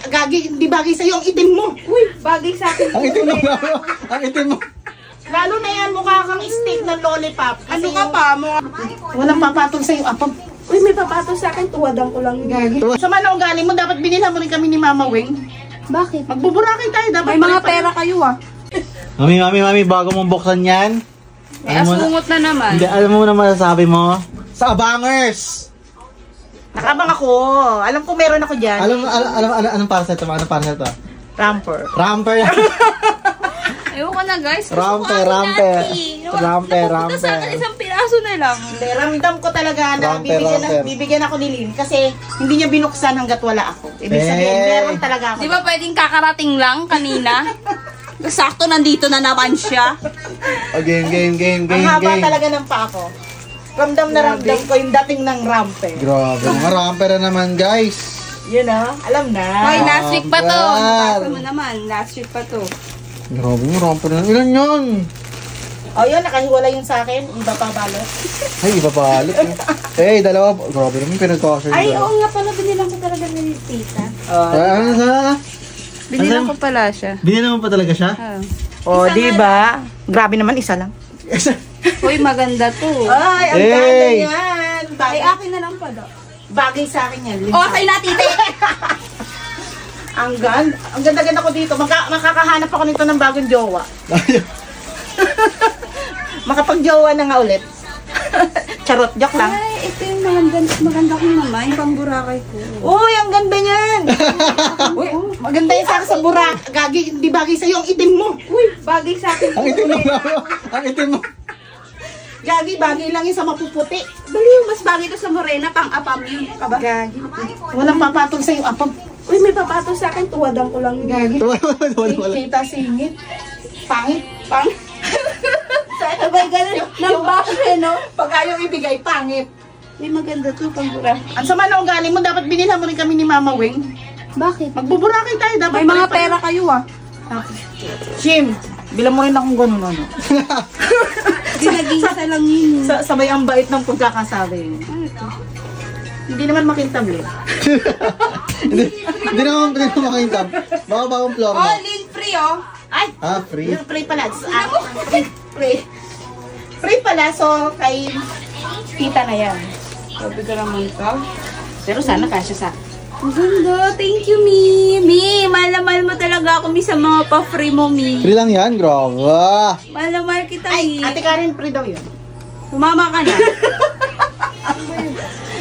Gagi, hindi bagay sa'yo ang itim mo. Uy, bagay sa akin. Ang itim mo. Ang itim mo. Lalo na yan, mukha kang stick ng lollipop. Ano ka pa? Walang papatol sa'yo. Apam. Uy, may papato sa akin. Tuwadan ko lang yun. Gagi. Sa manong galing mo, dapat binilhan mo rin kami ni Mama Weng. Bakit? Magbuburakay tayo. Dapat May mga pera kayo ah. Mami, bago mong buksan yan. May asungot na naman. Hindi, alam mo na masasabi mo? Sa Abangers! Nakabang ako. Alam ko meron ako dyan. Anong parcel to? Anong parcel to? Ramper. Ramper. Ayoko na guys. Ramper. Napunta sa akin isang piraso na lang. Hindi, ramdam ko talaga na Ramper. bibigyan ako ni Lynn kasi hindi niya binuksan hanggat wala ako. Ibig sabihin, meron talaga ako. Di ba pwedeng kakarating lang kanina? Sakto nandito na naman siya. Game. Ang haba talaga ng pa ako. Ramdam na ramdam ko yung dating ng ramper. Grabe, mga ramper na naman guys. Yun na, alam na. Hoy, last week pa to. Ramper. Nabasa mo naman, last week pa to. Grabe, mga ramper na. Ilan yun? O yun, nakahiwala yun sa akin. Iba pa balot. Ay, iba palit. Eh, dalawa. Grabe naman pinagkakasya. Ay, oo nga pala, binilang ko talaga ni tita. Ano sana? Binilang ko pala siya. Binila mo pa talaga siya? O, diba? Grabe naman, isa lang. Uy, maganda to. Ay, ang Hey! ganda yan. Ay, akin na lang pala. Bagay sa akin yan. Okay na, tita. Ang ganda ko dito. Makakahanap ako nito ng bagong jowa. Makapag-jowa na nga ulit. Charot, joke lang. Ay, ito yung maganda ko naman, yung pangburakay ko. Uy, ang ganda niyan. Uy, maganda yan sa akin sa burak. Gagi, hindi bagay sa'yo ang itim mo. Uy, bagay sa akin. Ang itim mo. Ang itim mo. Gagi, bagay lang yun sa mapuputi. Dali, mas bagay to sa morena, pang-apam yun. Aba? Gagi. Walang papatol sa'yo, apam. Uy, may papato sa akin, tuwadan ko lang yun. Gagi. Wala. Kita singit. Pangit. Sabay ganun, nang bash eh, no? Pag ayaw ibigay, pangit. May maganda to, pangburakay. Ang sama na galing mo, dapat binilhan mo rin kami ni Mama Weng. Bakit? Magbuburakay tayo, dapat. May mga pera kayo ah. Jim, bilang mo rin akong ganun, ano? Ginagisa lang yun. Sabay ang bait ng pagkakasabi. Hindi naman makintab eh. Hindi naman makintab. Baka bagong floor mo. Oh, link free oh. Ay! Free? Yung free pala. Free. Free pala, so kay tita na yan. Sabi ka naman ka. Pero sana kasya sa Ang ganda. Thank you, Mi. Mi, mahal na mahal mo talaga ako, Mi, sa mga pa-free mo, Mi. Free lang yan, grabe. Mahal na mahal kita, Ay, Mi. ate Karen, free daw yun. Umama ka na.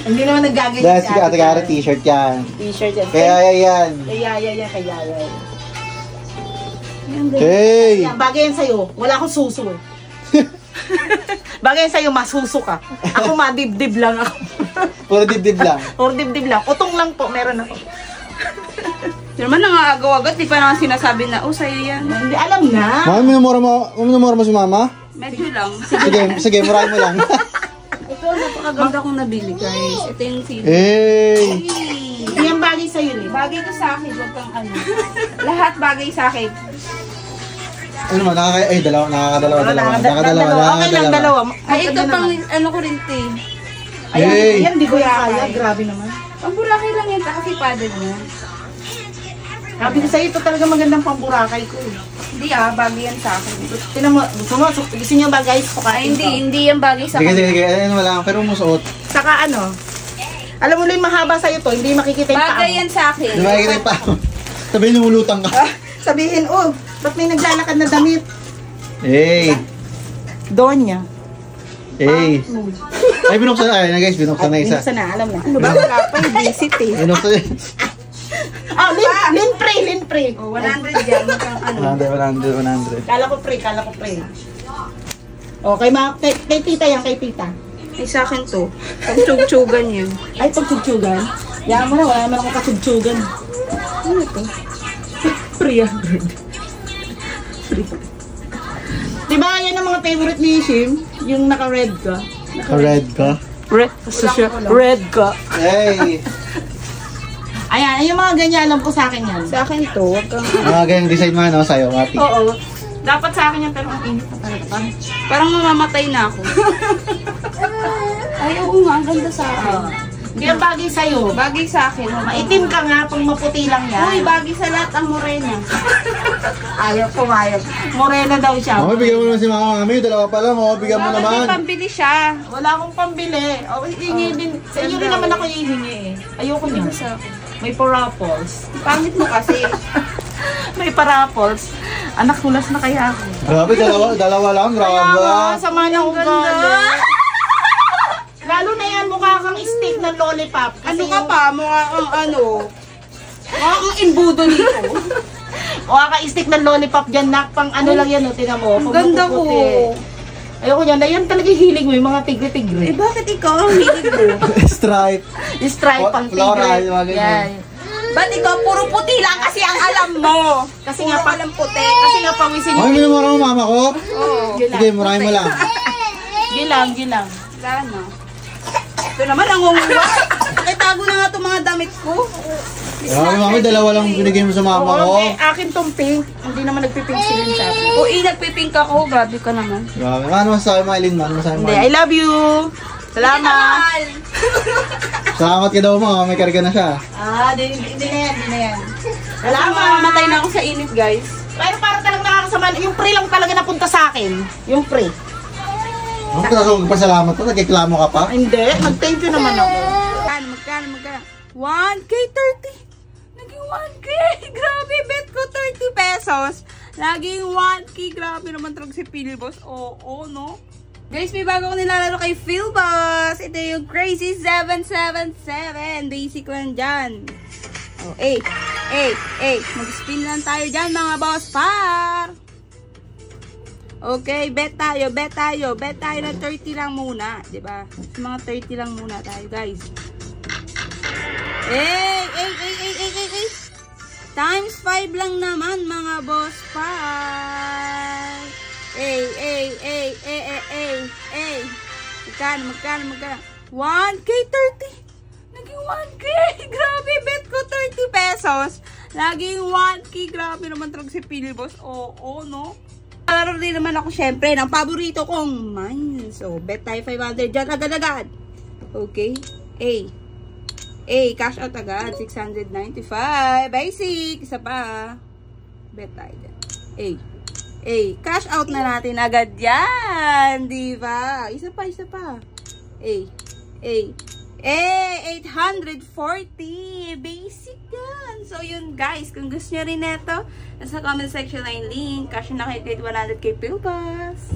Hindi naman naggaganyan Dahil si Ate Kara t-shirt yan. T-shirt yan. Kaya yan. Kaya. Hey! Bagay yan sa'yo. Wala akong suso eh. Bagay yan sa'yo, masuso ka. Ako madibdib lang ako. Puro dibdib lang. Or dibdib lang. Utong lang po, meron ako. Hindi naman nangaagaw agad. Di pa naman sinasabi na, oh, sa'yo yan. Hindi, alam na. Mama, minumura mo si Mama? Medyo lang. Sige, murahin mo lang. Ito, napakaganda kong nabili, guys. Ito yung CD. Hey! Hindi yan bagay sa'yo eh. Bagay ko sa akin, huwag kang ano. Lahat bagay sa akin. Ano naman, nakakadalawa. Okay lang, dalawa. Ay, ito pang ano ko rin, te. Hey! Ayan, di ko kaya. Grabe naman. Ang burakay lang yan, kasi padded mo. Sabi ko sa'yo, ito talaga magandang pamburakay ko eh. Hindi bagay yan sa akin. Tinan mo, gusto mo, gusto niyo ba guys? Ay, hindi yan bagay sa Sige, akin. ano lang, pero musuot. Saka ano, alam mo lang mahaba sa'yo to, hindi makikita yung paa Bagay mo. yan sa akin. Di ba, ikita pa. Sabihin, lumulutang ka. Sabihin, oh, ba't may naglalakad na damit? Hey! Donya. Hey! Ay, binuksan na. Guys, binuksan na isa. Binuksan na, alam na. Ano ba? Wala pa yung visit eh. Binuksan Ah, lin pre. Oh, 100 yan. Mukhang ano. 100. Kala ko pre. Okay, kay tita yan, kay tita. Ay, sa akin to. Pag-tsugan yan. Ay, pagtsugtsugan. Yan mo na, wala naman akong katsugtsugan. Ano to? 300. Diba yan ang mga favorite ni Shim? Yung naka-red ka. Red ka? Red ka. Hey! Ayan, yung mga ganyan alam ko sa akin yan. Sa akin to. Huwag kang Ganyang design mo, no? Sa'yo, Mati. Oo. Dapat sa akin yan, pero ang init na talaga. Parang mamamatay na ako. Ay, oo nga. Ang ganda sa akin. Hindi ang bagay sa'yo. Bagay sa akin. Maitim ka nga, pang maputi lang yan. Uy, bagay sa lahat ang morena. Ayaw, pumayag. Morena daw siya. Okay, bigyan mo naman si Mama Mami. Dalawa pa lang, oh. Bigyan mo Bakit naman. may pambili siya? Wala akong pambili. O, hihingi din. Sa inyo rin naman ako hihingi eh. Ayoko niya. May parapols. Pangit mo kasi. May parapols. Anak, hulas na kaya ako. Grabe, dalawa lang. Kaya nga, Grabe. sama na ugali. Lalo na yan, mukha kang stick ng lollipop. Ano ka pa? Mukha kang ano? Mukha kang imbudo nito. Mukha kang stick ng lollipop dyan, nak. Pang ano lang yan, tinan mo. Ang ganda ko. Ayoko yan. Yan talaga yung hilig mo, yung mga tigre-tigre. Eh bakit ikaw ang hilig mo? Stripe. Yung stripe pang Floral, tigre. mga ganyan. Yan. Ba't ikaw puro puti lang kasi ang alam mo? Kasi nga Puro pa alam puti. Kasi nga pawisin Okay, yung... minumura mo mama ko. Oo. Sige, murahin mo lang. Gilang, gilang. Wala na. Ito naman ang unguwa. Nakitago na nga itong mga damit ko. Grabe, mami, dalawa lang binigay mo sa mama ko. Oo, akin tong pink. Hindi naman nagpipink sila sa akin. O nagpipink ako. Grabe ka naman. Grabe. Ano masasabi mo, Eileen? Ano masasabi mo? Hindi, I love you. Salamat. Salamat ka daw mo. May karga na siya. Hindi na yan, hindi na yan. Salamat. Mamatay na ako sa init, guys. Pero para talagang nakakasama, yung pre lang talaga napunta sa akin. Yung pre. Ano ka magpasalamat to? Nagkiklamo ka pa? Hindi, mag-thank you naman ako. Magkano? 1K 30. Naging 1K. Grabe, bet ko 30 pesos. Naging 1K. Grabe naman talaga si Philboss. Oo, no? Guys, may bago ko nilalaro kay Philboss. Ito yung Crazy 777. Basic lang dyan. Oh, mag-spin lang tayo dyan, mga boss par. Okay, bet tayo ng 30 lang muna, 'di ba? Mga 30 lang muna tayo, guys. Times 5 lang naman, mga boss pa. Magkano? 1K 30. Naging 1K. Grabe, bet ko 30 pesos. Laging 1K. Grabe naman talaga si Philboss. Oo, no? Laro din naman ako syempre ng paborito kong mines. So, bet tayo 500 dyan agad-agad. Okay. Cash out agad. 695. Basic. Isa pa. Bet tayo dyan. Cash out na natin agad yan. Diba? Isa pa. 840. Basic yan. So, yun guys. Kung gusto nyo rin neto, nasa comment section na yung link. Cash na kayo kahit 100k Philboss.